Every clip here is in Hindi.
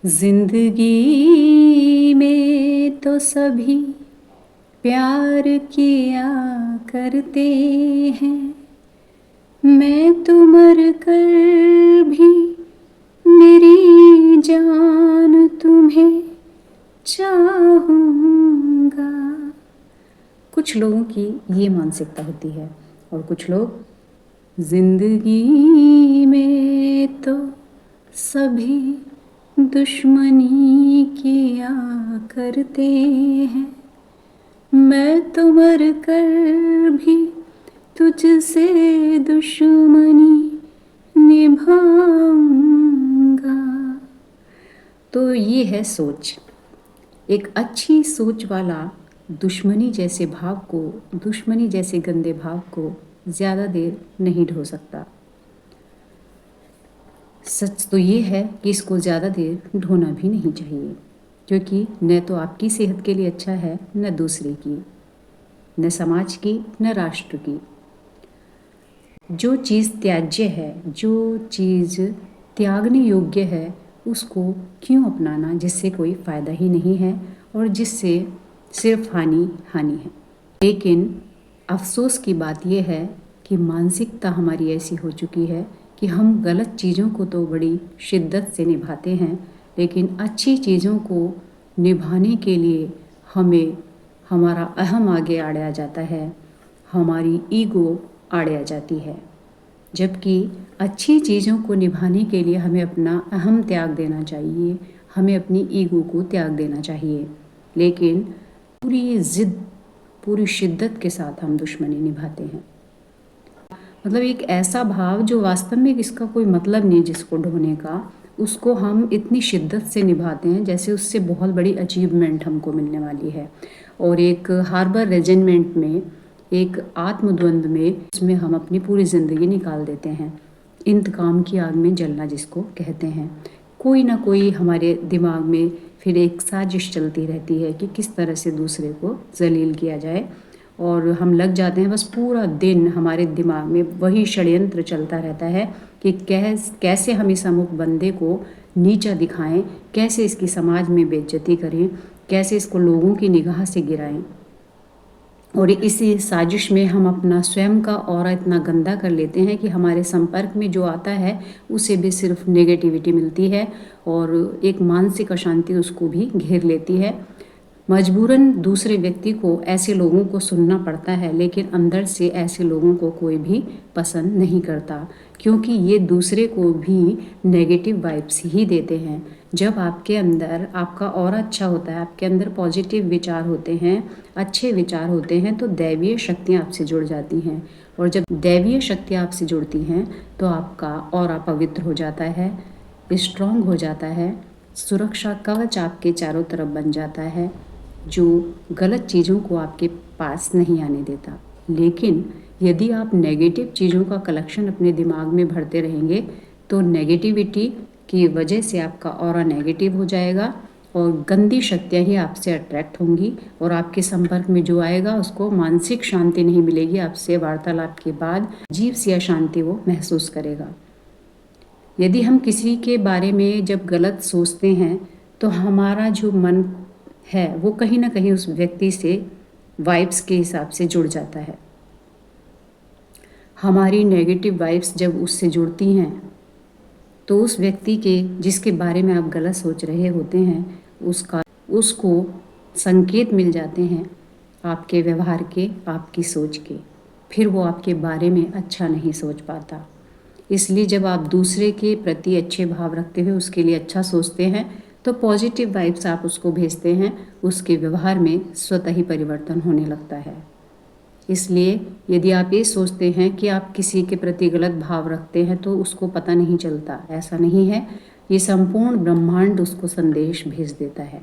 जिंदगी में तो सभी प्यार किया करते हैं। मैं तो मर कर भी मेरी जान तुम्हें चाहूँगा। कुछ लोगों की ये मानसिकता होती है और कुछ लोग जिंदगी में तो सभी दुश्मनी किया करते हैं। मैं तो मर कर भी तुझसे दुश्मनी निभाऊंगा। तो ये है सोच। एक अच्छी सोच वाला दुश्मनी जैसे भाव को, दुश्मनी जैसे गंदे भाव को ज़्यादा देर नहीं ढो सकता। सच तो ये है कि इसको ज़्यादा देर ढोना भी नहीं चाहिए, क्योंकि न तो आपकी सेहत के लिए अच्छा है, न दूसरे की, न समाज की, न राष्ट्र की। जो चीज़ त्याज्य है, जो चीज़ त्यागने योग्य है, उसको क्यों अपनाना जिससे कोई फ़ायदा ही नहीं है और जिससे सिर्फ हानि हानि है। लेकिन अफसोस की बात यह है कि मानसिकता हमारी ऐसी हो चुकी है कि हम गलत चीज़ों को तो बड़ी शिद्दत से निभाते हैं, लेकिन अच्छी चीज़ों को निभाने के लिए हमें हमारा अहम आगे आड़या जाता है, हमारी ईगो आड़या जाती है। जबकि अच्छी चीज़ों को निभाने के लिए हमें अपना अहम त्याग देना चाहिए, हमें अपनी ईगो को त्याग देना चाहिए। लेकिन पूरी ज़िद, पूरी शिद्दत के साथ हम दुश्मनी निभाते हैं। मतलब एक ऐसा भाव जो वास्तव में इसका कोई मतलब नहीं जिसको ढोने का, उसको हम इतनी शिद्दत से निभाते हैं जैसे उससे बहुत बड़ी अचीवमेंट हमको मिलने वाली है। और एक हार्बर रेजिमेंट में, एक आत्मद्वंद में, इसमें हम अपनी पूरी ज़िंदगी निकाल देते हैं। इंतकाम की आग में जलना जिसको कहते हैं। कोई ना कोई हमारे दिमाग में फिर एक साजिश चलती रहती है कि किस तरह से दूसरे को जलील किया जाए, और हम लग जाते हैं। बस पूरा दिन हमारे दिमाग में वही षड्यंत्र चलता रहता है कि कैसे हम इस अमुक बंदे को नीचा दिखाएं, कैसे इसकी समाज में बेइज्जती करें, कैसे इसको लोगों की निगाह से गिराएं। और इसी साजिश में हम अपना स्वयं का ऑरा इतना गंदा कर लेते हैं कि हमारे संपर्क में जो आता है उसे भी सिर्फ नेगेटिविटी मिलती है और एक मानसिक अशांति उसको भी घेर लेती है। मजबूरन दूसरे व्यक्ति को, ऐसे लोगों को सुनना पड़ता है, लेकिन अंदर से ऐसे लोगों को कोई भी पसंद नहीं करता, क्योंकि ये दूसरे को भी नेगेटिव वाइब्स ही देते हैं। जब आपके अंदर आपका ऑरा अच्छा होता है, आपके अंदर पॉजिटिव विचार होते हैं, अच्छे विचार होते हैं, तो दैवीय शक्तियाँ आपसे जुड़ जाती हैं। और जब दैवीय शक्तियाँ आपसे जुड़ती हैं तो आपका ऑरा पवित्र हो जाता है, स्ट्रॉन्ग हो जाता है, सुरक्षा कवच आपके चारों तरफ बन जाता है, जो गलत चीज़ों को आपके पास नहीं आने देता। लेकिन यदि आप नेगेटिव चीज़ों का कलेक्शन अपने दिमाग में भरते रहेंगे तो नेगेटिविटी की वजह से आपका ऑरा नेगेटिव हो जाएगा और गंदी शक्तियाँ ही आपसे अट्रैक्ट होंगी, और आपके संपर्क में जो आएगा उसको मानसिक शांति नहीं मिलेगी। आपसे वार्तालाप के बाद अजीब सी अशांति वो महसूस करेगा। यदि हम किसी के बारे में जब गलत सोचते हैं तो हमारा जो मन है वो कहीं ना कहीं उस व्यक्ति से वाइब्स के हिसाब से जुड़ जाता है। हमारी नेगेटिव वाइब्स जब उससे जुड़ती हैं तो उस व्यक्ति के जिसके बारे में आप गलत सोच रहे होते हैं उसको संकेत मिल जाते हैं आपके व्यवहार के, आपकी सोच के। फिर वो आपके बारे में अच्छा नहीं सोच पाता। इसलिए जब आप दूसरे के प्रति अच्छे भाव रखते हुए उसके लिए अच्छा सोचते हैं तो पॉजिटिव वाइब्स आप उसको भेजते हैं, उसके व्यवहार में स्वतः ही परिवर्तन होने लगता है। इसलिए यदि आप ये सोचते हैं कि आप किसी के प्रति गलत भाव रखते हैं तो उसको पता नहीं चलता, ऐसा नहीं है। ये संपूर्ण ब्रह्मांड उसको संदेश भेज देता है।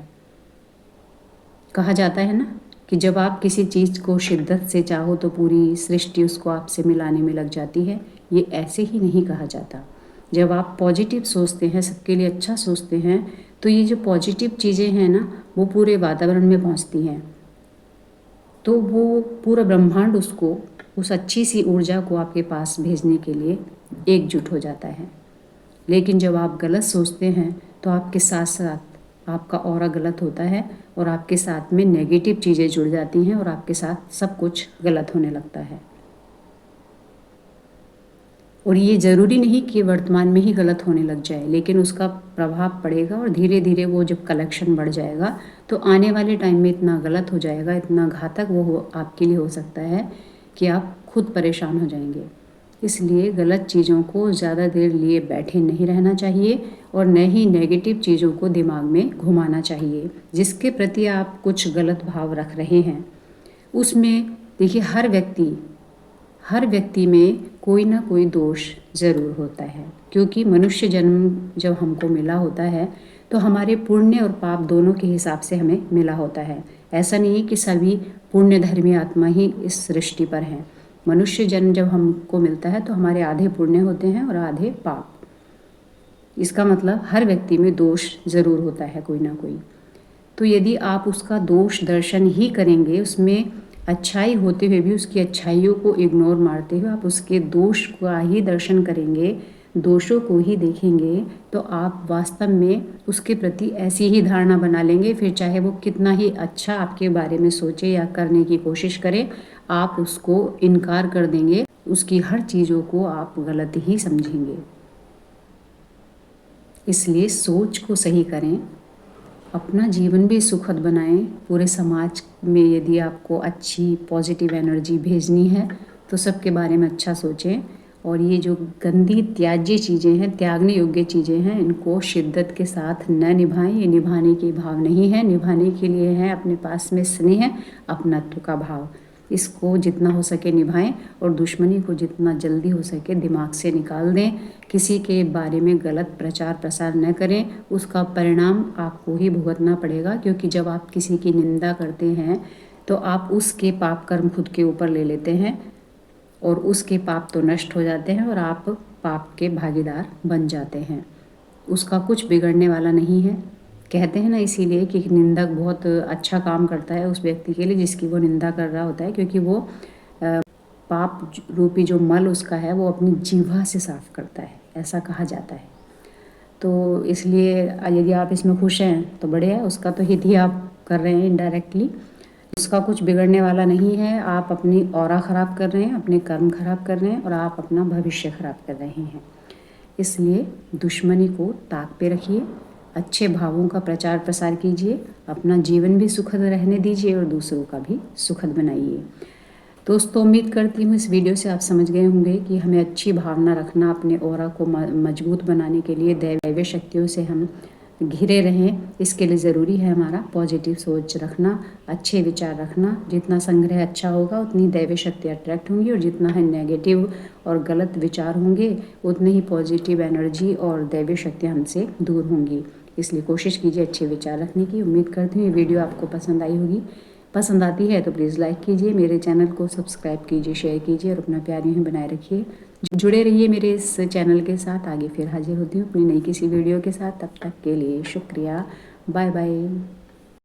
कहा जाता है ना कि जब आप किसी चीज़ को शिद्दत से चाहो तो पूरी सृष्टि उसको आपसे मिलाने में लग जाती है। ये ऐसे ही नहीं कहा जाता। जब आप पॉजिटिव सोचते हैं, सबके लिए अच्छा सोचते हैं, तो ये जो पॉजिटिव चीज़ें हैं ना वो पूरे वातावरण में पहुंचती हैं, तो वो पूरा ब्रह्मांड उसको, उस अच्छी सी ऊर्जा को आपके पास भेजने के लिए एकजुट हो जाता है। लेकिन जब आप गलत सोचते हैं तो आपके साथ साथ आपका ऑरा गलत होता है और आपके साथ में नेगेटिव चीज़ें जुड़ जाती हैं और आपके साथ सब कुछ गलत होने लगता है। और ये ज़रूरी नहीं कि वर्तमान में ही गलत होने लग जाए, लेकिन उसका प्रभाव पड़ेगा और धीरे धीरे वो जब कलेक्शन बढ़ जाएगा तो आने वाले टाइम में इतना गलत हो जाएगा, इतना घातक वो आपके लिए हो सकता है कि आप खुद परेशान हो जाएंगे। इसलिए गलत चीज़ों को ज़्यादा देर लिए बैठे नहीं रहना चाहिए और न ही नेगेटिव चीज़ों को दिमाग में घुमाना चाहिए। जिसके प्रति आप कुछ गलत भाव रख रहे हैं उसमें देखिए हर व्यक्ति में कोई ना कोई दोष ज़रूर होता है, क्योंकि मनुष्य जन्म जब हमको मिला होता है तो हमारे पुण्य और पाप दोनों के हिसाब से हमें मिला होता है। ऐसा नहीं है कि सभी पुण्यधर्मी आत्मा ही इस सृष्टि पर हैं। मनुष्य जन्म जब हमको मिलता है तो हमारे आधे पुण्य होते हैं और आधे पाप। इसका मतलब हर व्यक्ति में दोष ज़रूर होता है कोई ना कोई। तो यदि आप उसका दोष दर्शन ही करेंगे, उसमें अच्छाई होते हुए भी उसकी अच्छाइयों को इग्नोर मारते हुए आप उसके दोष का ही दर्शन करेंगे, दोषों को ही देखेंगे, तो आप वास्तव में उसके प्रति ऐसी ही धारणा बना लेंगे। फिर चाहे वो कितना ही अच्छा आपके बारे में सोचे या करने की कोशिश करे, आप उसको इनकार कर देंगे, उसकी हर चीज़ों को आप गलत ही समझेंगे। इसलिए सोच को सही करें, अपना जीवन भी सुखद बनाएं। पूरे समाज में यदि आपको अच्छी पॉजिटिव एनर्जी भेजनी है तो सबके बारे में अच्छा सोचें, और ये जो गंदी त्याज्य चीज़ें हैं, त्यागने योग्य चीज़ें हैं, इनको शिद्दत के साथ न निभाएं। ये निभाने की भाव नहीं है, निभाने के लिए है अपने पास में स्नेह, अपनत्व का भाव। इसको जितना हो सके निभाएं और दुश्मनी को जितना जल्दी हो सके दिमाग से निकाल दें। किसी के बारे में गलत प्रचार प्रसार न करें, उसका परिणाम आपको ही भुगतना पड़ेगा, क्योंकि जब आप किसी की निंदा करते हैं तो आप उसके पाप कर्म खुद के ऊपर ले लेते हैं और उसके पाप तो नष्ट हो जाते हैं और आप पाप के भागीदार बन जाते हैं। उसका कुछ बिगड़ने वाला नहीं है। कहते हैं ना इसीलिए कि निंदक बहुत अच्छा काम करता है उस व्यक्ति के लिए जिसकी वो निंदा कर रहा होता है, क्योंकि वो पाप रूपी जो मल उसका है वो अपनी जीवा से साफ करता है, ऐसा कहा जाता है। तो इसलिए यदि आप इसमें खुश हैं तो बढ़िया है, उसका तो हित ही आप कर रहे हैं इनडायरेक्टली। उसका कुछ बिगड़ने वाला नहीं है। आप अपनी ऑरा ख़राब कर रहे हैं, अपने कर्म खराब कर रहे हैं और आप अपना भविष्य खराब कर रहे हैं। इसलिए दुश्मनी को ताक पे रखिए, अच्छे भावों का प्रचार प्रसार कीजिए, अपना जीवन भी सुखद रहने दीजिए और दूसरों का भी सुखद बनाइए। दोस्तों, उम्मीद करती हूँ इस वीडियो से आप समझ गए होंगे कि हमें अच्छी भावना रखना, अपने ऑरा को मजबूत बनाने के लिए दैवीय शक्तियों से हम घिरे रहें। इसके लिए ज़रूरी है हमारा पॉजिटिव सोच रखना, अच्छे विचार रखना। जितना संग्रह अच्छा होगा उतनी दैवीय शक्ति अट्रैक्ट होंगी, और जितना है नेगेटिव और गलत विचार होंगे उतनी ही पॉजिटिव एनर्जी और दैवीय शक्तियाँ हमसे दूर होंगी। इसलिए कोशिश कीजिए अच्छे विचार रखने की। उम्मीद करती हूँ ये वीडियो आपको पसंद आई होगी। पसंद आती है तो प्लीज़ लाइक कीजिए, मेरे चैनल को सब्सक्राइब कीजिए, शेयर कीजिए और अपना प्यार यूँ ही बनाए रखिए। जुड़े रहिए मेरे इस चैनल के साथ। आगे फिर हाजिर होती हूँ अपनी नई किसी वीडियो के साथ। तब तक के लिए शुक्रिया। Bye bye.